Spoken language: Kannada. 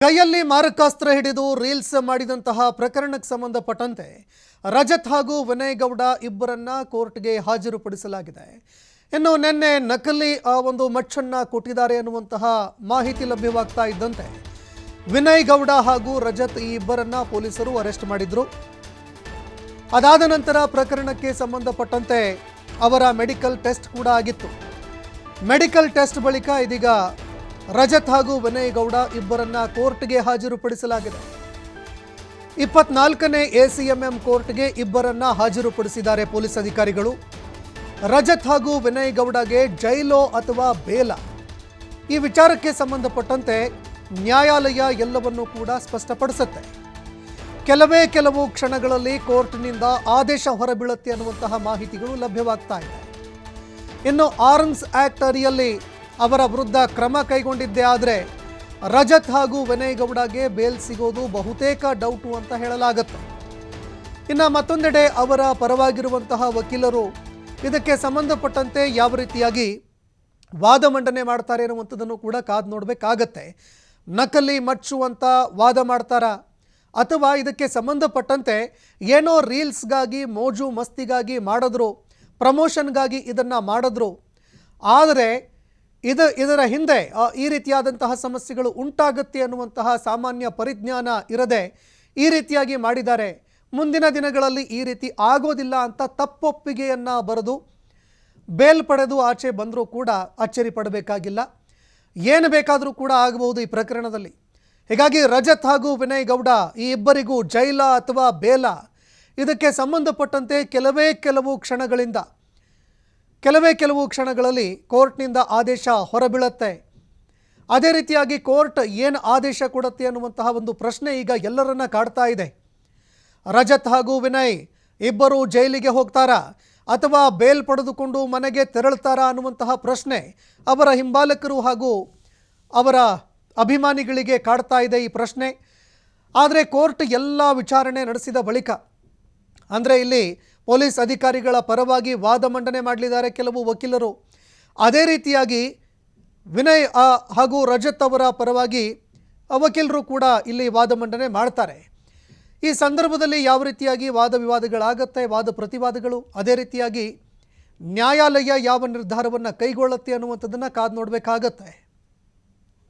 ಕೈಯಲ್ಲಿ ಮಾರಕಾಸ್ತ್ರ ಹಿಡಿದು ರೀಲ್ಸ್ ಮಾಡಿದಂತಹ ಪ್ರಕರಣಕ್ಕೆ ಸಂಬಂಧಪಟ್ಟಂತೆ ರಜತ್ ಹಾಗೂ ವಿನಯ್ ಗೌಡ ಇಬ್ಬರನ್ನ ಕೋರ್ಟ್ಗೆ ಹಾಜರುಪಡಿಸಲಾಗಿದೆ. ಇನ್ನು ನಿನ್ನೆ ನಕಲಿ ಒಂದು ಮಚ್ಚನ್ನ ಕೊಟ್ಟಿದ್ದಾರೆ ಅನ್ನುವಂತಹ ಮಾಹಿತಿ ಲಭ್ಯವಾಗ್ತಾ ಇದ್ದಂತೆ ವಿನಯ್ ಗೌಡ ಹಾಗೂ ರಜತ್ ಈ ಇಬ್ಬರನ್ನ ಪೊಲೀಸರು ಅರೆಸ್ಟ್ ಮಾಡಿದ್ರು. ಅದಾದ ನಂತರ ಪ್ರಕರಣಕ್ಕೆ ಸಂಬಂಧಪಟ್ಟಂತೆ ಅವರ ಮೆಡಿಕಲ್ ಟೆಸ್ಟ್ ಕೂಡ ಆಗಿತ್ತು. ಮೆಡಿಕಲ್ ಟೆಸ್ಟ್ ಬಳಿಕ ಇದೀಗ ರಜತ್ ಹಾಗೂ ವಿನಯ್ ಗೌಡ ಇಬ್ಬರನ್ನ ಕೋರ್ಟ್ಗೆ ಹಾಜರುಪಡಿಸಲಾಗಿದೆ. 24ನೇ ACMM ಕೋರ್ಟ್ಗೆ ಇಬ್ಬರನ್ನ ಹಾಜರುಪಡಿಸಿದ್ದಾರೆ ಪೊಲೀಸ್ ಅಧಿಕಾರಿಗಳು. ರಜತ್ ಹಾಗೂ ವಿನಯ್ ಗೌಡಗೆ ಜೈಲೋ ಅಥವಾ ಬೇಲ, ಈ ವಿಚಾರಕ್ಕೆ ಸಂಬಂಧಪಟ್ಟಂತೆ ನ್ಯಾಯಾಲಯ ಎಲ್ಲವನ್ನೂ ಕೂಡ ಸ್ಪಷ್ಟಪಡಿಸುತ್ತೆ. ಕೆಲವು ಕ್ಷಣಗಳಲ್ಲಿ ಕೋರ್ಟ್ನಿಂದ ಆದೇಶ ಹೊರಬೀಳುತ್ತೆ ಅನ್ನುವಂತಹ ಮಾಹಿತಿಗಳು ಲಭ್ಯವಾಗ್ತಾ ಇದೆ. ಇನ್ನು ಆರ್ಮ್ಸ್ ಆಕ್ಟ್ ಅಡಿಯಲ್ಲಿ ಅವರ ವಿರುದ್ಧ ಕ್ರಮ ಕೈಗೊಂಡಿದ್ದೇ ಆದರೆ ರಜತ್ ಹಾಗೂ ವಿನಯ್ ಗೌಡಗೆ ಬೇಲ್ ಸಿಗೋದು ಬಹುತೇಕ ಡೌಟು ಅಂತ ಹೇಳಲಾಗುತ್ತೆ. ಇನ್ನು ಮತ್ತೊಂದೆಡೆ ಅವರ ಪರವಾಗಿರುವಂತಹ ವಕೀಲರು ಇದಕ್ಕೆ ಸಂಬಂಧಪಟ್ಟಂತೆ ಯಾವ ರೀತಿಯಾಗಿ ವಾದ ಮಂಡನೆ ಮಾಡ್ತಾರೆ ಅನ್ನುವಂಥದ್ದನ್ನು ಕೂಡ ಕಾದು ನೋಡಬೇಕಾಗತ್ತೆ. ನಕಲಿ ಮಚ್ಚು ಅಂತ ವಾದ ಮಾಡ್ತಾರಾ, ಅಥವಾ ಇದಕ್ಕೆ ಸಂಬಂಧಪಟ್ಟಂತೆ ಏನೋ ರೀಲ್ಸ್ಗಾಗಿ ಮೋಜು ಮಸ್ತಿಗಾಗಿ ಮಾಡಿದ್ರು, ಪ್ರಮೋಷನ್ಗಾಗಿ ಇದನ್ನು ಮಾಡಿದ್ರು, ಆದರೆ ಇದರ ಹಿಂದೆ ಈ ರೀತಿಯಾದಂತಹ ಸಮಸ್ಯೆಗಳು ಉಂಟಾಗುತ್ತೆ ಅನ್ನುವಂತಹ ಸಾಮಾನ್ಯ ಪರಿಜ್ಞಾನ ಇರದೆ ಈ ರೀತಿಯಾಗಿ ಮಾಡಿದ್ದಾರೆ, ಮುಂದಿನ ದಿನಗಳಲ್ಲಿ ಈ ರೀತಿ ಆಗೋದಿಲ್ಲ ಅಂತ ತಪ್ಪೊಪ್ಪಿಗೆಯನ್ನು ಬರೆದು ಬೇಲ್ ಪಡೆದು ಆಚೆ ಬಂದರೂ ಕೂಡ ಅಚ್ಚರಿ ಪಡಬೇಕಾಗಿಲ್ಲ. ಏನು ಬೇಕಾದರೂ ಕೂಡ ಆಗಬಹುದು ಈ ಪ್ರಕರಣದಲ್ಲಿ. ಹೀಗಾಗಿ ರಜತ್ ಹಾಗೂ ವಿನಯ್ ಗೌಡ ಈ ಇಬ್ಬರಿಗೂ ಜೈಲ ಅಥವಾ ಬೇಲ, ಇದಕ್ಕೆ ಸಂಬಂಧಪಟ್ಟಂತೆ ಕೆಲವು ಕ್ಷಣಗಳಲ್ಲಿ ಕೋರ್ಟ್ನಿಂದ ಆದೇಶ ಹೊರಬೀಳುತ್ತೆ. ಅದೇ ರೀತಿಯಾಗಿ ಕೋರ್ಟ್ ಏನು ಆದೇಶ ಕೊಡುತ್ತೆ ಅನ್ನುವಂತಹ ಒಂದು ಪ್ರಶ್ನೆ ಈಗ ಎಲ್ಲರನ್ನ ಕಾಡ್ತಾ ಇದೆ. ರಜತ್ ಹಾಗೂ ವಿನಯ್ ಇಬ್ಬರು ಜೈಲಿಗೆ ಹೋಗ್ತಾರಾ ಅಥವಾ ಬೇಲ್ ಪಡೆದುಕೊಂಡು ಮನೆಗೆ ತೆರಳ್ತಾರಾ ಅನ್ನುವಂತಹ ಪ್ರಶ್ನೆ ಅವರ ಹಿಂಬಾಲಕರು ಹಾಗೂ ಅವರ ಅಭಿಮಾನಿಗಳಿಗೆ ಕಾಡ್ತಾ ಇದೆ ಈ ಪ್ರಶ್ನೆ. ಆದರೆ ಕೋರ್ಟ್ ಎಲ್ಲ ವಿಚಾರಣೆ ನಡೆಸಿದ ಬಳಿಕ, ಅಂದರೆ ಇಲ್ಲಿ ಪೊಲೀಸ್ ಅಧಿಕಾರಿಗಳ ಪರವಾಗಿ ವಾದ ಮಂಡನೆ ಮಾಡಲಿದ್ದಾರೆ ಕೆಲವು ವಕೀಲರು, ಅದೇ ರೀತಿಯಾಗಿ ವಿನಯ್ ಹಾಗೂ ರಜತ್ ಅವರ ಪರವಾಗಿ ವಕೀಲರು ಕೂಡ ಇಲ್ಲಿ ವಾದ ಮಂಡನೆ ಮಾಡ್ತಾರೆ. ಈ ಸಂದರ್ಭದಲ್ಲಿ ಯಾವ ರೀತಿಯಾಗಿ ವಾದ ವಿವಾದಗಳಾಗತ್ತೆ, ವಾದ ಪ್ರತಿವಾದಗಳು, ಅದೇ ರೀತಿಯಾಗಿ ನ್ಯಾಯಾಲಯ ಯಾವ ನಿರ್ಧಾರವನ್ನು ಕೈಗೊಳ್ಳುತ್ತೆ ಅನ್ನುವಂಥದ್ದನ್ನು ಕಾದು ನೋಡಬೇಕಾಗತ್ತೆ.